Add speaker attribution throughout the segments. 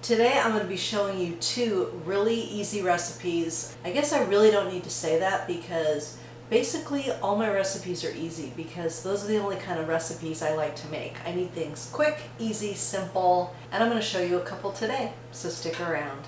Speaker 1: Today I'm going to be showing you two really easy recipes. I guess I really don't need to say that because basically all my recipes are easy because those are the only kind of recipes I like to make. I need things quick, easy, simple, and I'm going to show you a couple today, so stick around.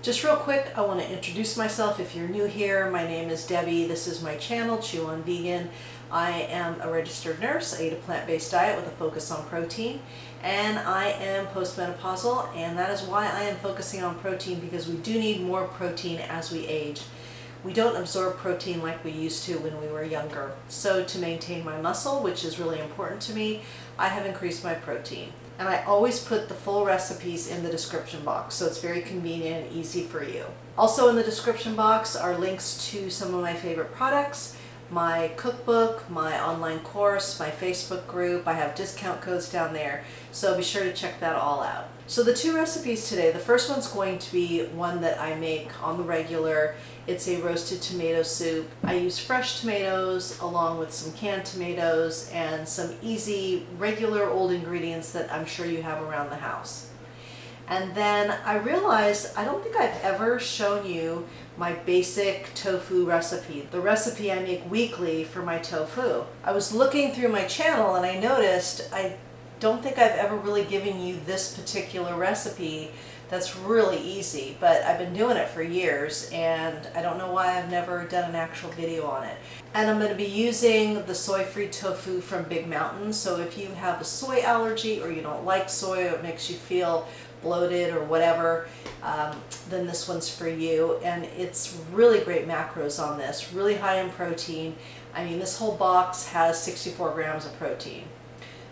Speaker 1: Just real quick, I want to introduce myself if you're new here. My name is Debbie. This is my channel, Chew on Vegan. I am a registered nurse. I eat a plant-based diet with a focus on protein, and I am postmenopausal, and that is why I am focusing on protein because we do need more protein as we age. We don't absorb protein like we used to when we were younger. So to maintain my muscle, which is really important to me, I have increased my protein. And I always put the full recipes in the description box, so it's very convenient and easy for you. Also in the description box are links to some of my favorite products, my cookbook, my online course, my Facebook group. I have discount codes down there, so be sure to check that all out. So the two recipes today, the first one's going to be one that I make on the regular. It's a roasted tomato soup. I use fresh tomatoes along with some canned tomatoes and some easy regular old ingredients that I'm sure you have around the house. And then I realized I don't think I've ever shown you my basic tofu recipe, the recipe I make weekly for my tofu. I was looking through my channel and I noticed I don't think I've ever really given you this particular recipe that's really easy, but I've been doing it for years and I don't know why I've never done an actual video on it. And I'm going to be using the soy-free tofu from Big Mountain, so if you have a soy allergy or you don't like soy or it makes you feel bloated or whatever, then this one's for you. And it's really great macros on this, really high in protein. I mean, this whole box has 64 grams of protein,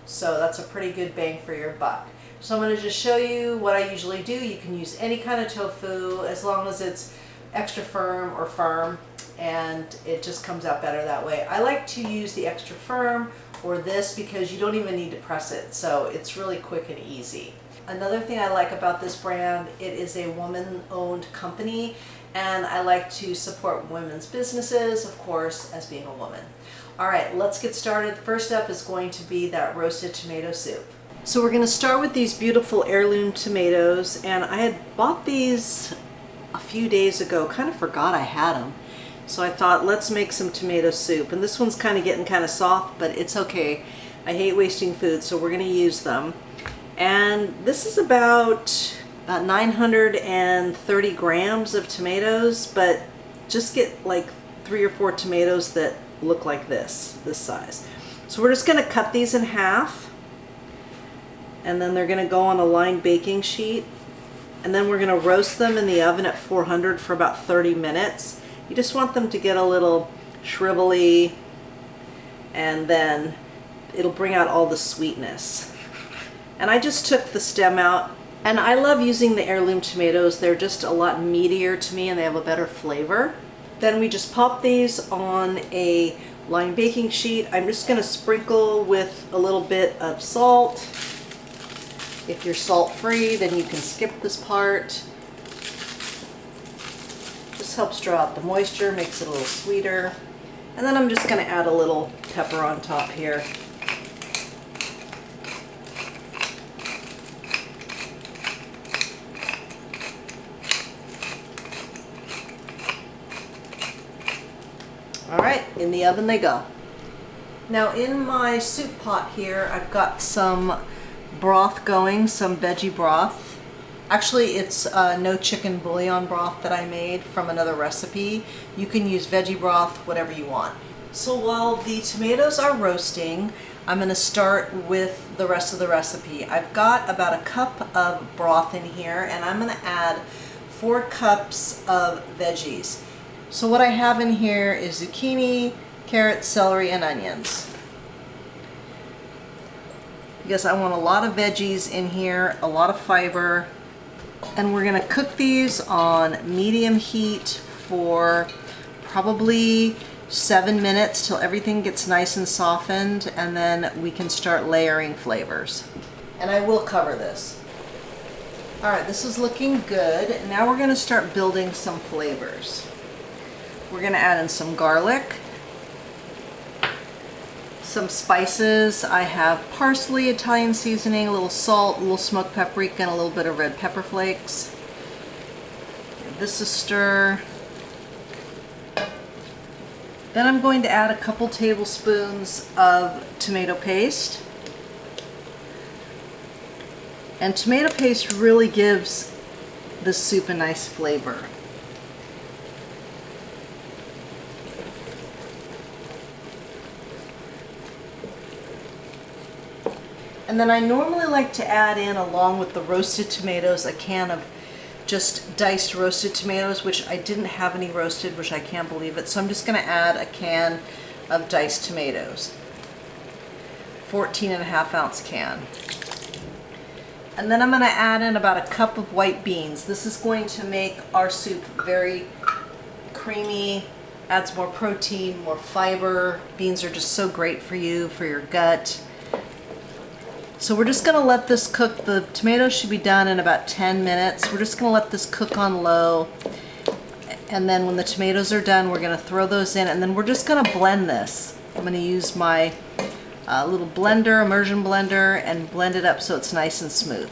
Speaker 1: so that's a pretty good bang for your buck. So I'm going to just show you what I usually do. You can use any kind of tofu as long as it's extra firm or firm, and it just comes out better that way. I like to use the extra firm or this because you don't even need to press it, so it's really quick and easy. Another thing I like about this brand, it is a woman-owned company, and I like to support women's businesses, of course, as being a woman. All right, let's get started. First up is going to be that roasted tomato soup. So we're going to start with these beautiful heirloom tomatoes, and I had bought these a few days ago, kind of forgot I had them. So I thought, let's make some tomato soup. And this one's kind of getting kind of soft, but it's okay. I hate wasting food, so we're going to use them. And this is about 930 grams of tomatoes, but just get like 3 or 4 tomatoes that look like this size. So we're just going to cut these in half, and then they're going to go on a lined baking sheet, and then we're going to roast them in the oven at 400 for about 30 minutes. You just want them to get a little shrivelly, and then it'll bring out all the sweetness. And I just took the stem out, and I love using the heirloom tomatoes. They're just a lot meatier to me and they have a better flavor. Then we just pop these on a lined baking sheet. I'm just going to sprinkle with a little bit of salt. If you're salt-free, then you can skip this part. Just helps draw out the moisture, makes it a little sweeter. And then I'm just going to add a little pepper on top here. All right, in the oven they go. Now in my soup pot here, I've got some broth going, some veggie broth. Actually, it's no chicken bouillon broth that I made from another recipe. You can use veggie broth, whatever you want. So while the tomatoes are roasting, I'm going to start with the rest of the recipe. I've got about a cup of broth in here, and I'm going to add 4 cups of veggies. So what I have in here is zucchini, carrots, celery, and onions. Because I want a lot of veggies in here, a lot of fiber. And we're going to cook these on medium heat for probably 7 minutes till everything gets nice and softened, and then we can start layering flavors. And I will cover this. All right, this is looking good. Now we're going to start building some flavors. We're going to add in some garlic, Some spices. I have parsley, Italian seasoning, a little salt, a little smoked paprika, and a little bit of red pepper flakes. Give this a stir. Then I'm going to add a couple tablespoons of tomato paste. And tomato paste really gives the soup a nice flavor. And then I normally like to add in, along with the roasted tomatoes, a can of just diced roasted tomatoes, which I didn't have any roasted, which I can't believe it. So I'm just going to add a can of diced tomatoes. 14.5-ounce can. And then I'm going to add in about a cup of white beans. This is going to make our soup very creamy, adds more protein, more fiber. Beans are just so great for you, for your gut. So we're just going to let this cook. The tomatoes should be done in about 10 minutes. We're just going to let this cook on low. And then when the tomatoes are done, we're going to throw those in, and then we're just going to blend this. I'm going to use my little blender, immersion blender, and blend it up so it's nice and smooth.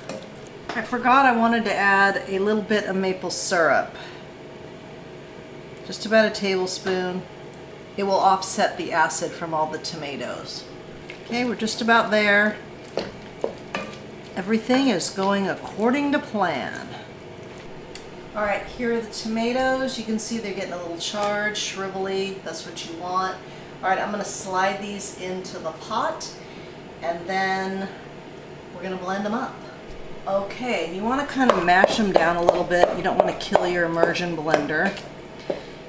Speaker 1: I forgot I wanted to add a little bit of maple syrup. Just about a tablespoon. It will offset the acid from all the tomatoes. Okay, we're just about there. Everything is going according to plan. All right, here are the tomatoes. You can see they're getting a little charred, shrivelly. That's what you want. All right, I'm going to slide these into the pot, and then we're going to blend them up. Okay, you want to kind of mash them down a little bit. You don't want to kill your immersion blender.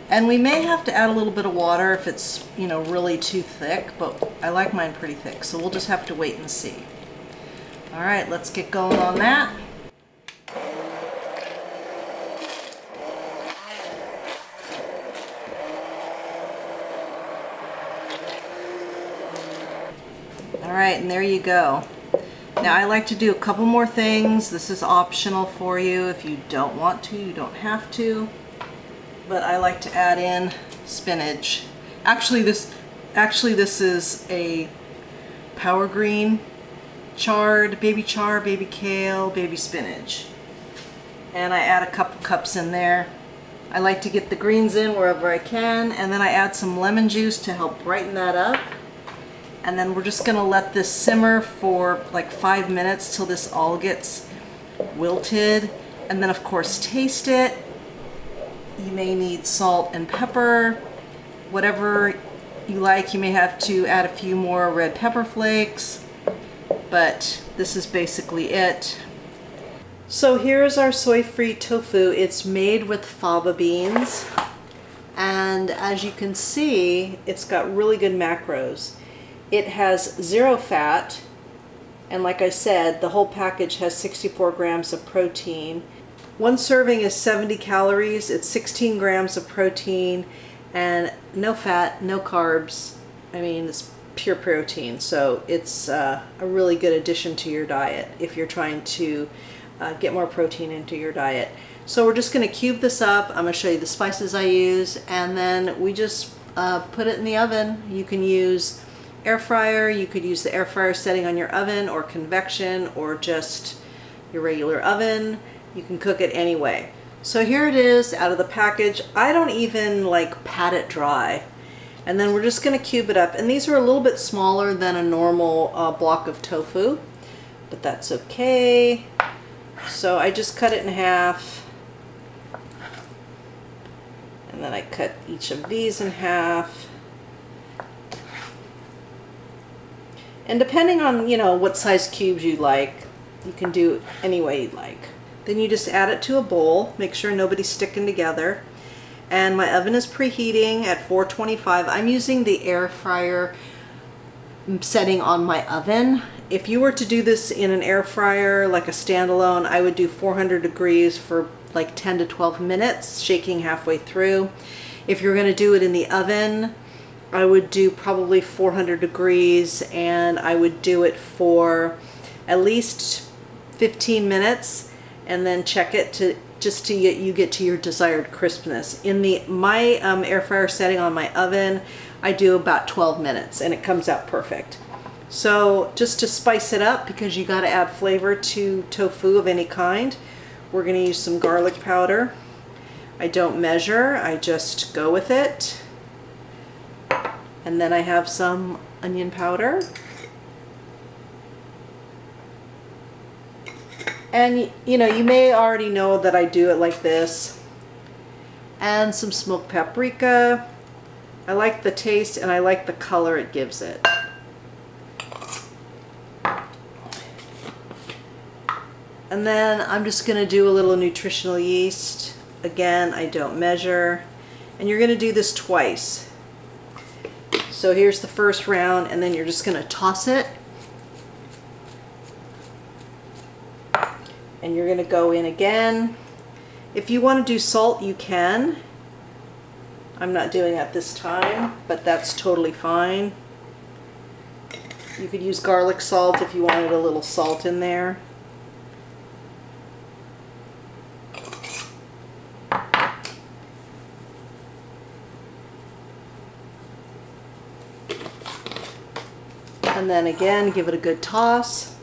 Speaker 1: And we may have to add a little bit of water if it's, you know, really too thick, but I like mine pretty thick, so we'll just have to wait and see. All right, let's get going on that. All right, and there you go. Now I like to do a couple more things. This is optional for you. If you don't want to, you don't have to. But I like to add in spinach. Actually this is a power green, charred, baby kale, baby spinach. And I add a couple cups in there. I like to get the greens in wherever I can, and then I add some lemon juice to help brighten that up. And then we're just gonna let this simmer for like 5 minutes till this all gets wilted. And then of course taste it. You may need salt and pepper, whatever you like. You may have to add a few more red pepper flakes, but this is basically it. So here's our soy-free tofu. It's made with fava beans, and as you can see, it's got really good macros. It has 0 fat, and like I said, the whole package has 64 grams of protein. One serving is 70 calories. It's 16 grams of protein and no fat, no carbs. I mean, it's pure protein, so it's a really good addition to your diet if you're trying to get more protein into your diet. So we're just going to cube this up. I'm going to show you the spices I use, and then we just put it in the oven. You can use air fryer. You could use the air fryer setting on your oven, or convection, or just your regular oven. You can cook it anyway. So here it is out of the package. I don't even like pat it dry. And then we're just going to cube it up. And these are a little bit smaller than a normal block of tofu, but that's okay. So I just cut it in half. And then I cut each of these in half. And depending on, you know, what size cubes you like, you can do it any way you like. Then you just add it to a bowl. Make sure nobody's sticking together. And my oven is preheating at 425. I'm using the air fryer setting on my oven. If you were to do this in an air fryer, like a standalone, I would do 400 degrees for like 10 to 12 minutes, shaking halfway through. If you're going to do it in the oven, I would do probably 400 degrees, and I would do it for at least 15 minutes, and then check it to you get to your desired crispness. In my air fryer setting on my oven, I do about 12 minutes and it comes out perfect. So just to spice it up, because you got to add flavor to tofu of any kind, we're going to use some garlic powder. I don't measure, I just go with it. And then I have some onion powder. And you know, you may already know that I do it like this. And some smoked paprika. I like the taste and I like the color it gives it. And then I'm just going to do a little nutritional yeast. Again, I don't measure. And you're going to do this twice. So here's the first round, and then you're just going to toss it. And you're going to go in again. If you want to do salt, you can. I'm not doing that this time, but that's totally fine. You could use garlic salt if you wanted a little salt in there. And then again, give it a good toss.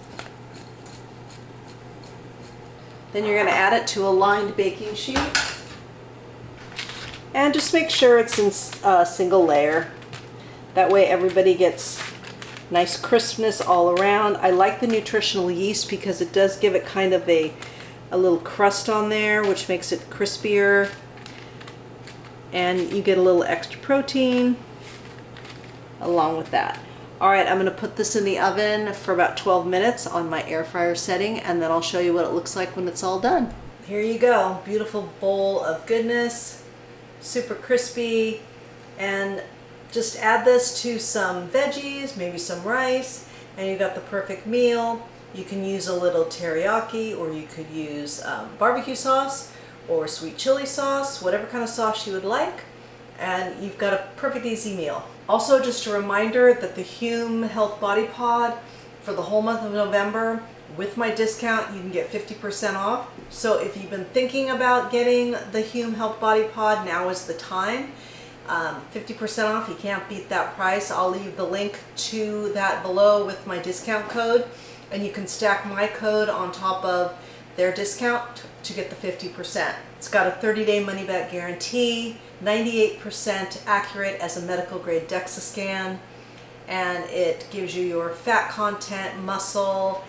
Speaker 1: Then you're going to add it to a lined baking sheet. And just make sure it's in a single layer. That way everybody gets nice crispness all around. I like the nutritional yeast because it does give it kind of a little crust on there, which makes it crispier. And you get a little extra protein along with that. Alright, I'm going to put this in the oven for about 12 minutes on my air fryer setting, and then I'll show you what it looks like when it's all done. Here you go, beautiful bowl of goodness, super crispy, and just add this to some veggies, maybe some rice, and you got the perfect meal. You can use a little teriyaki, or you could use barbecue sauce or sweet chili sauce, whatever kind of sauce you would like, and you've got a perfect easy meal. Also, just a reminder that the Hume Health Body Pod for the whole month of November, with my discount, you can get 50% off. So if you've been thinking about getting the Hume Health Body Pod, now is the time. 50% off, you can't beat that price. I'll leave the link to that below with my discount code, and you can stack my code on top of their discount to get the 50%. It's got a 30-day money-back guarantee, 98% accurate as a medical grade DEXA scan, and it gives you your fat content, muscle,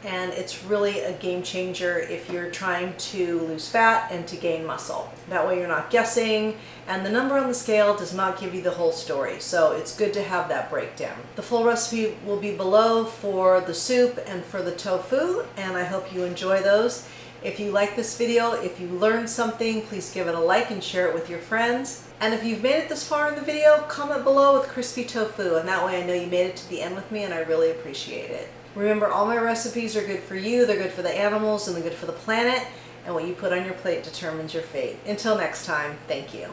Speaker 1: and it's really a game changer if you're trying to lose fat and to gain muscle. That way you're not guessing, and the number on the scale does not give you the whole story, so it's good to have that breakdown. The full recipe will be below for the soup and for the tofu, and I hope you enjoy those. If you like this video, if you learned something, please give it a like and share it with your friends. And if you've made it this far in the video, comment below with crispy tofu, and that way I know you made it to the end with me, and I really appreciate it. Remember, all my recipes are good for you, they're good for the animals, and they're good for the planet, and what you put on your plate determines your fate. Until next time, thank you.